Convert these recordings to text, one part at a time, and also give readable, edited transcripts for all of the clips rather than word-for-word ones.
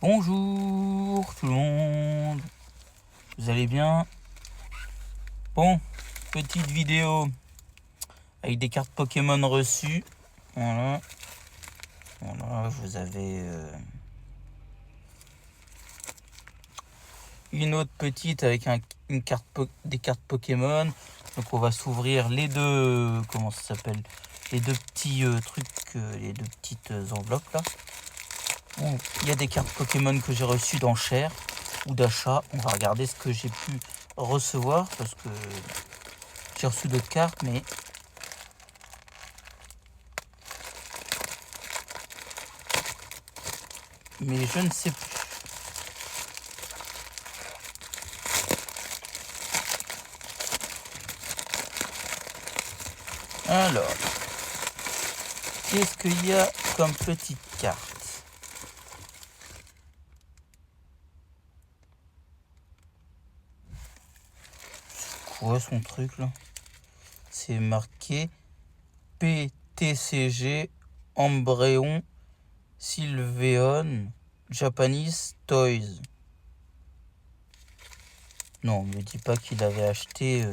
Bonjour tout le monde, vous allez bien? Bon, petite vidéo avec des cartes Pokémon reçues. Voilà, vous avez une autre petite avec des cartes Pokémon. Donc on va s'ouvrir les deux, comment ça s'appelle, les deux petits trucs, les deux petites enveloppes là. Bon, il y a des cartes Pokémon que j'ai reçues d'enchères ou d'achat. On va regarder ce que j'ai pu recevoir parce que j'ai reçu d'autres cartes, mais je ne sais plus. Alors, qu'est-ce qu'il y a comme petite carte? C'est quoi son truc là? C'est marqué PTCG Embryon Sylveon Japanese Toys. Non, me dis pas qu'il avait acheté...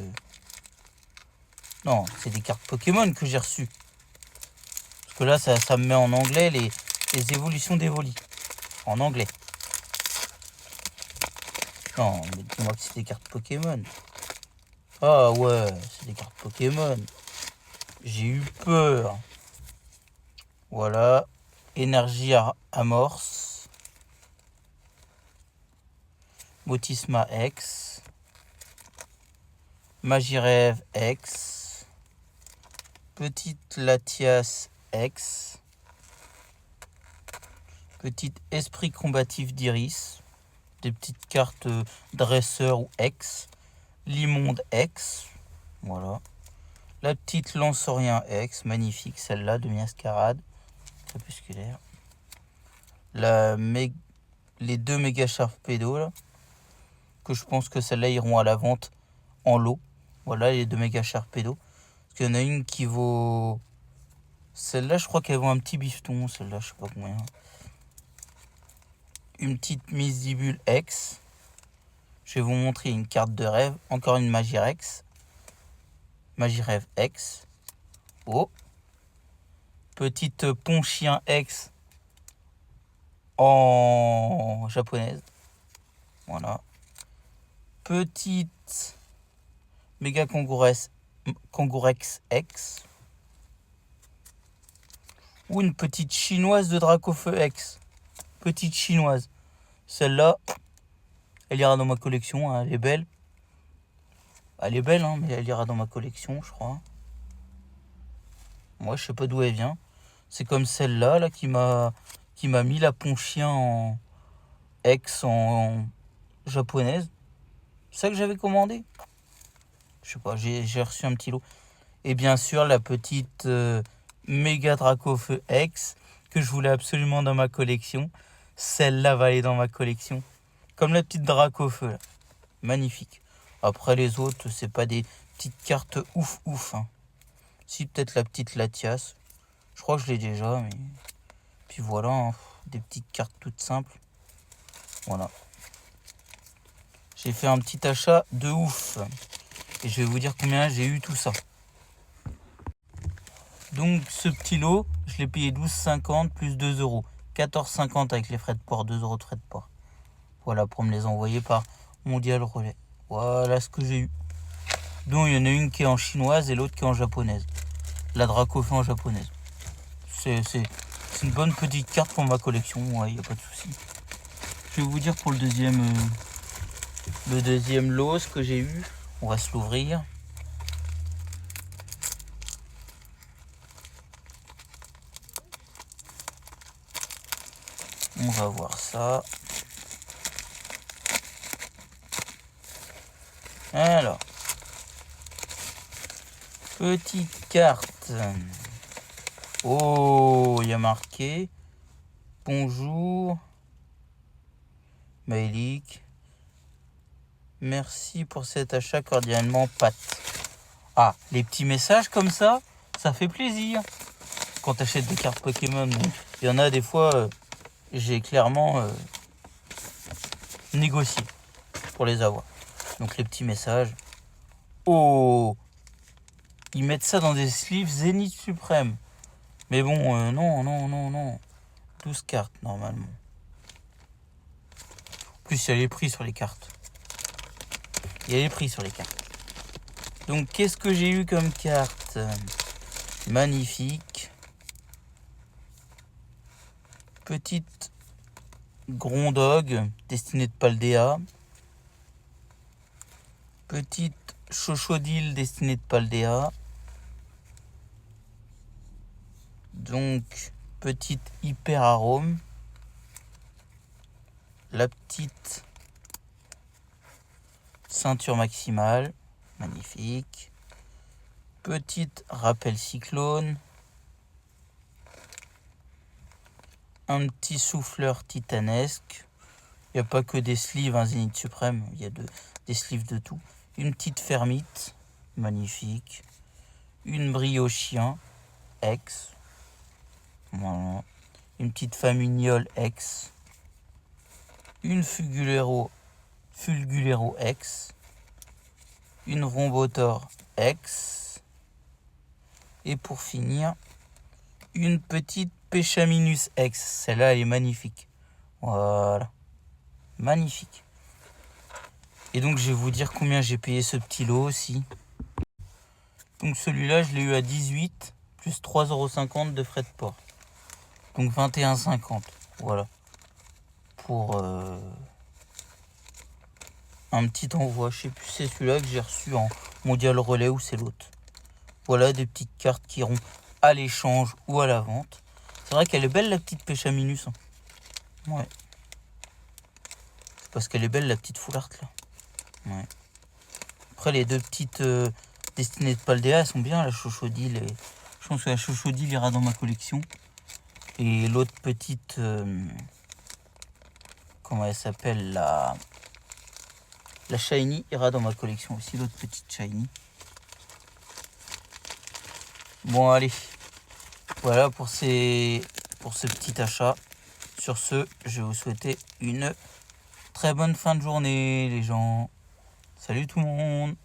Non, c'est des cartes Pokémon que j'ai reçues. Parce que là, ça me met en anglais les évolutions d'Evoli. En anglais. Non, mais dis-moi que c'est des cartes Pokémon. Ah ouais, c'est des cartes Pokémon. J'ai eu peur. Voilà. Énergie Amorce. Motisma X. Magirève X. Petite Latias X. Petite Esprit Combatif d'Iris. Des petites cartes Dresseur ou X. Limonde X. Voilà. La petite Lanceurien X. Magnifique celle-là de Miascarade. Crépusculaire. Les deux méga Sharpedo là. Que je pense que celles-là iront à la vente en lot. Voilà les deux méga Sharpedo. Parce qu'il y en a une qui vaut... Celle-là, je crois qu'elle vaut un petit bifton. Celle-là, je sais pas combien. Une petite Misibule X. Je vais vous montrer une carte de rêve. Encore une Magirex. Magirève X. Oh. Petite Ponchien X. En japonaise. Voilà. Petite Méga Kangourex X. Ou une petite chinoise de Dracofeu X. Petite chinoise. Celle-là, elle ira dans ma collection. Hein, elle est belle. Elle est belle, hein, mais elle ira dans ma collection, je crois. Moi, je sais pas d'où elle vient. C'est comme celle-là là, qui m'a mis la Ponchien en X en japonaise. C'est ça que j'avais commandé. Je sais pas, j'ai reçu un petit lot. Et bien sûr, la petite méga Dracofeu X que je voulais absolument dans ma collection. Celle-là va aller dans ma collection. Comme la petite Dracofeu là. Magnifique. Après les autres, c'est pas des petites cartes ouf. Hein. Si, peut-être la petite Latias. Je crois que je l'ai déjà, mais... Puis voilà, hein, des petites cartes toutes simples. Voilà. J'ai fait un petit achat de ouf. Et je vais vous dire combien j'ai eu tout ça. Donc ce petit lot, je l'ai payé 12,50 plus 2 euros. 14,50 avec les frais de port, 2 euros de frais de port. Voilà, pour me les envoyer par Mondial Relais. Voilà ce que j'ai eu. Donc il y en a une qui est en chinoise et l'autre qui est en japonaise. La Dracofeu en japonaise. C'est une bonne petite carte pour ma collection, ouais, il n'y a pas de souci. Je vais vous dire pour le deuxième lot, ce que j'ai eu. On va se l'ouvrir. On va voir ça. Alors, petite carte. Oh, il y a marqué bonjour Maïlik. Merci pour cet achat cordialement Pat. Ah, les petits messages comme ça fait plaisir. Quand tu achètes des cartes Pokémon, il y en a des fois, j'ai clairement négocier pour les avoir. Donc les petits messages. Oh, ils mettent ça dans des sleeves Zénith Suprême. Mais bon, non. 12 cartes normalement. En plus, il y a les prix sur les cartes. Donc, qu'est-ce que j'ai eu comme carte? Magnifique. Petite Grondog, destinée de Paldea. Petite Chochodile, destinée de Paldea. Donc, petite Hyper Arôme. La petite Ceinture Maximale. Magnifique. Petite Rappel Cyclone. Un petit souffleur titanesque. Il n'y a pas que des sleeves, un Zénith Suprême. Il y a des sleeves de tout. Une petite Fermite. Magnifique. Une Briochien. X. Voilà. Une petite Famignole X. Une Fulgulero X. Une Rombotor X. Et pour finir, une petite Péchaminus X. Celle-là, elle est magnifique. Voilà. Magnifique. Et donc, je vais vous dire combien j'ai payé ce petit lot aussi. Donc, celui-là, je l'ai eu à 18, plus 3,50 € de frais de port. Donc, 21,50 €. Voilà. Pour un petit envoi. Je sais plus si c'est celui-là que j'ai reçu en Mondial Relais ou c'est l'autre. Voilà des petites cartes qui iront à l'échange ou à la vente. C'est vrai qu'elle est belle la petite Péchaminus. Ouais. Parce qu'elle est belle la petite full art là. Ouais. Après les deux petites destinées de Paldea, elles sont bien, la Chochodile. Et je pense que la Chochodile ira dans ma collection. Et l'autre petite... comment elle s'appelle, la Shiny ira dans ma collection aussi, l'autre petite Shiny. Bon allez, voilà pour ce petit achat. Sur ce, je vais vous souhaiter une très bonne fin de journée les gens. Salut tout le monde.